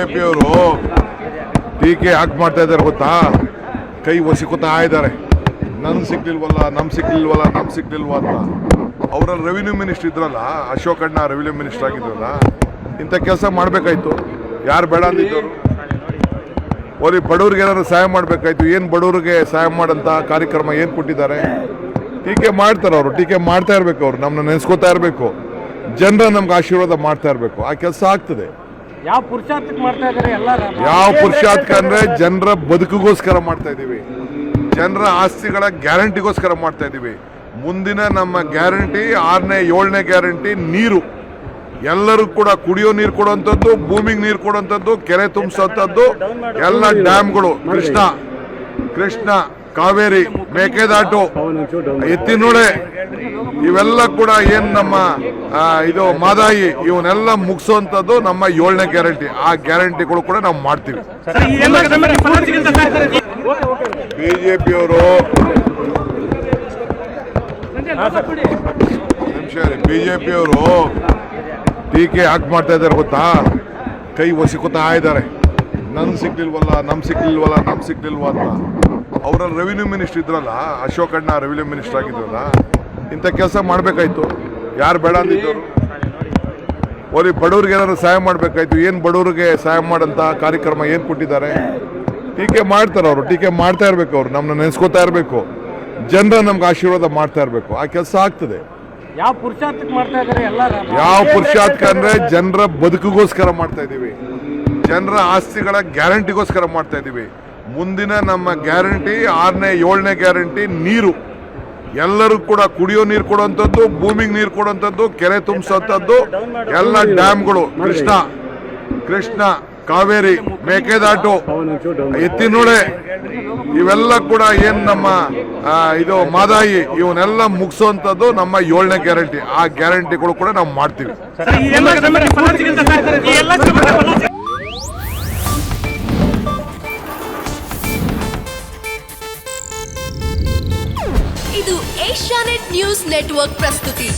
ಬಿಜೆಪಿಯವರು ಟೀಕೆ ಯಾಕೆ ಮಾಡ್ತಾ ಇದ್ದಾರೆ ಗೊತ್ತಾ? ಕೈ ಒಸಿಕೋತಾ ಇದ್ದಾರೆ. ನನ್ಗೆ ಸಿಕ್ಲಿಲ್ವಲ್ಲ, ನಮ್ಗೆ ಸಿಕ್ಲಿಲ್ವಲ್ಲ, ನಮ್ಗೆ ಸಿಕ್ಲಿಲ್ವ ಅಂತ. ಅವರಲ್ಲಿ ರೆವಿನ್ಯೂ ಮಿನಿಸ್ಟರ್ ಇದ್ರಲ್ಲ, ಅಶೋಕ್ ಅಣ್ಣ ರೆವಿನ್ಯೂ ಮಿನಿಸ್ಟರ್ ಆಗಿದ್ರಲ್ಲ, ಇಂಥ ಕೆಲಸ ಮಾಡಬೇಕಾಯ್ತು. ಯಾರು ಬೇಡ ಅಂದಿದ್ದವರು? ಅವ್ರಿಗೆ ಬಡವ್ರಿಗೆ ಏನಾದ್ರು ಸಹಾಯ ಮಾಡಬೇಕಾಯ್ತು. ಏನು ಬಡವ್ರಿಗೆ ಸಹಾಯ ಮಾಡೋಂಥ ಕಾರ್ಯಕ್ರಮ ಏನು ಕೊಟ್ಟಿದ್ದಾರೆ? ಟೀಕೆ ಮಾಡ್ತಾರೆ ಅವರು, ಟೀಕೆ ಮಾಡ್ತಾ ಇರಬೇಕು. ಅವರು ನಮ್ಮನ್ನ ನೆನೆಸ್ಕೋತಾ ಇರಬೇಕು. ಜನರ ನಮ್ಗೆ ಆಶೀರ್ವಾದ ಮಾಡ್ತಾ ಇರಬೇಕು. ಆ ಕೆಲಸ ಆಗ್ತದೆ. ಯಾವ ಪುರುಷಾರ್ಥಕ್ಕೆ ಮಾಡ್ತಾ ಇದ್ದಾರೆ? ಯಾವ ಪುರುಷಾರ್ಥ ಅಂದ್ರೆ ಜನರ ಬದುಕಿಗೋಸ್ಕರ ಮಾಡ್ತಾ ಇದ್ದೀವಿ. ಜನರ ಆಸ್ತಿಗಳ ಗ್ಯಾರಂಟಿಗೋಸ್ಕರ ಮಾಡ್ತಾ ಇದ್ದೀವಿ. ಮುಂದಿನ ನಮ್ಮ ಗ್ಯಾರಂಟಿ 6ನೇ 7ನೇ ಗ್ಯಾರಂಟಿ ನೀರು. ಎಲ್ಲರೂ ಕೂಡ ಕುಡಿಯೋ ನೀರು ಕೊಡುವಂಥದ್ದು, ಭೂಮಿಗೆ ನೀರು ಕೊಡುವಂಥದ್ದು, ಕೆರೆ ತುಂಬಿಸುವಂಥದ್ದು, ಎಲ್ಲ ಡ್ಯಾಮ್ಗಳು, ಕೃಷ್ಣ, ಕಾವೇರಿ, ಮೇಕೆದಾಟು, ಎತ್ತಿನೊಳೆ, ಇವೆಲ್ಲ ಕೂಡ ಏನ್ ನಮ್ಮ ಇದು ಮಾದಾಯಿ, ಇವನ್ನೆಲ್ಲ ಮುಗಿಸುವಂಥದ್ದು ನಮ್ಮ 7ನೇ ಗ್ಯಾರಂಟಿ. ಆ ಗ್ಯಾರಂಟಿಗಳು ಕೂಡ ನಾವು ಮಾಡ್ತೀವಿ. ಬಿಜೆಪಿಯವರು ಟೀಕೆ ಯಾಕೆ ಮಾಡ್ತಾ ಇದ್ದಾರೆ ಗೊತ್ತಾ? ಕೈ ಒಸಿಕೋತಾ ಇದ್ದಾರೆ. ನನ್ಗೆ ಸಿಕ್ಲಿಲ್ವಲ್ಲ, ನಮ್ಗೆ ಸಿಕ್ಲಿಲ್ವಲ್ಲ, ನಮ್ಗೆ ಸಿಕ್ಲಿಲ್ವ ಅಂತ. ಅವರಲ್ಲಿ ರೆವಿನ್ಯೂ ಮಿನಿಸ್ಟರ್ ಇದ್ರಲ್ಲ, ಅಶೋಕ್ ಅಣ್ಣ ರೆವಿನ್ಯೂ ಮಿನಿಸ್ಟರ್ ಆಗಿದ್ರಲ್ಲ, ಇಂಥ ಕೆಲಸ ಮಾಡಬೇಕಾಯ್ತು. ಯಾರು ಬೇಡ ಅಂದಿದ್ದವರು? ಅವ್ರಿಗೆ ಬಡವ್ರಿಗೆ ಏನಾದ್ರು ಸಹಾಯ ಮಾಡಬೇಕಾಯ್ತು. ಏನು ಬಡವ್ರಿಗೆ ಸಹಾಯ ಮಾಡೋಂಥ ಕಾರ್ಯಕ್ರಮ ಏನು ಕೊಟ್ಟಿದ್ದಾರೆ? ಟೀಕೆ ಮಾಡ್ತಾರೆ ಅವರು, ಟೀಕೆ ಮಾಡ್ತಾ ಇರಬೇಕು. ಅವರು ನಮ್ಮನ್ನ ನೆನೆಸ್ಕೋತಾ ಇರಬೇಕು. ಜನರ ನಮ್ಗೆ ಆಶೀರ್ವಾದ ಮಾಡ್ತಾ ಇರಬೇಕು. ಆ ಕೆಲಸ ಆಗ್ತದೆ. ಯಾವ ಪುರುಷಾರ್ಥಕ್ಕೆ ಮಾಡ್ತಾ ಇದ್ದಾರೆ? ಯಾವ ಪುರುಷಾರ್ಥ ಅಂದ್ರೆ ಜನರ ಬದುಕಿಗೋಸ್ಕರ ಮಾಡ್ತಾ ಇದ್ದೀವಿ. ಜನರ ಆಸ್ತಿಗಳ ಗ್ಯಾರಂಟಿಗೋಸ್ಕರ ಮಾಡ್ತಾ ಇದ್ದೀವಿ. ಮುಂದಿನ ನಮ್ಮ ಗ್ಯಾರಂಟಿ 6ನೇ 7ನೇ ಗ್ಯಾರಂಟಿ ನೀರು. ಎಲ್ಲರೂ ಕೂಡ ಕುಡಿಯೋ ನೀರು ಕೊಡುವಂಥದ್ದು, ಭೂಮಿಗೆ ನೀರು ಕೊಡುವಂಥದ್ದು, ಕೆರೆ ತುಂಬಿಸುವಂಥದ್ದು, ಎಲ್ಲ ಡ್ಯಾಮ್ಗಳು, ಕೃಷ್ಣ, ಕಾವೇರಿ, ಮೇಕೆದಾಟು, ಎತ್ತಿನೊಳೆ, ಇವೆಲ್ಲ ಕೂಡ ಏನ್ ನಮ್ಮ ಇದು ಮಾದಾಯಿ, ಇವನ್ನೆಲ್ಲ ಮುಗಿಸುವಂಥದ್ದು ನಮ್ಮ 7ನೇ ಗ್ಯಾರಂಟಿ. ಆ ಗ್ಯಾರಂಟಿಗಳು ಕೂಡ ನಾವು ಮಾಡ್ತೀವಿ. ಇದು ಏಷ್ಯಾನೆಟ್ ನ್ಯೂಸ್ ನೆಟ್ವರ್ಕ್ ಪ್ರಸ್ತುತಿ.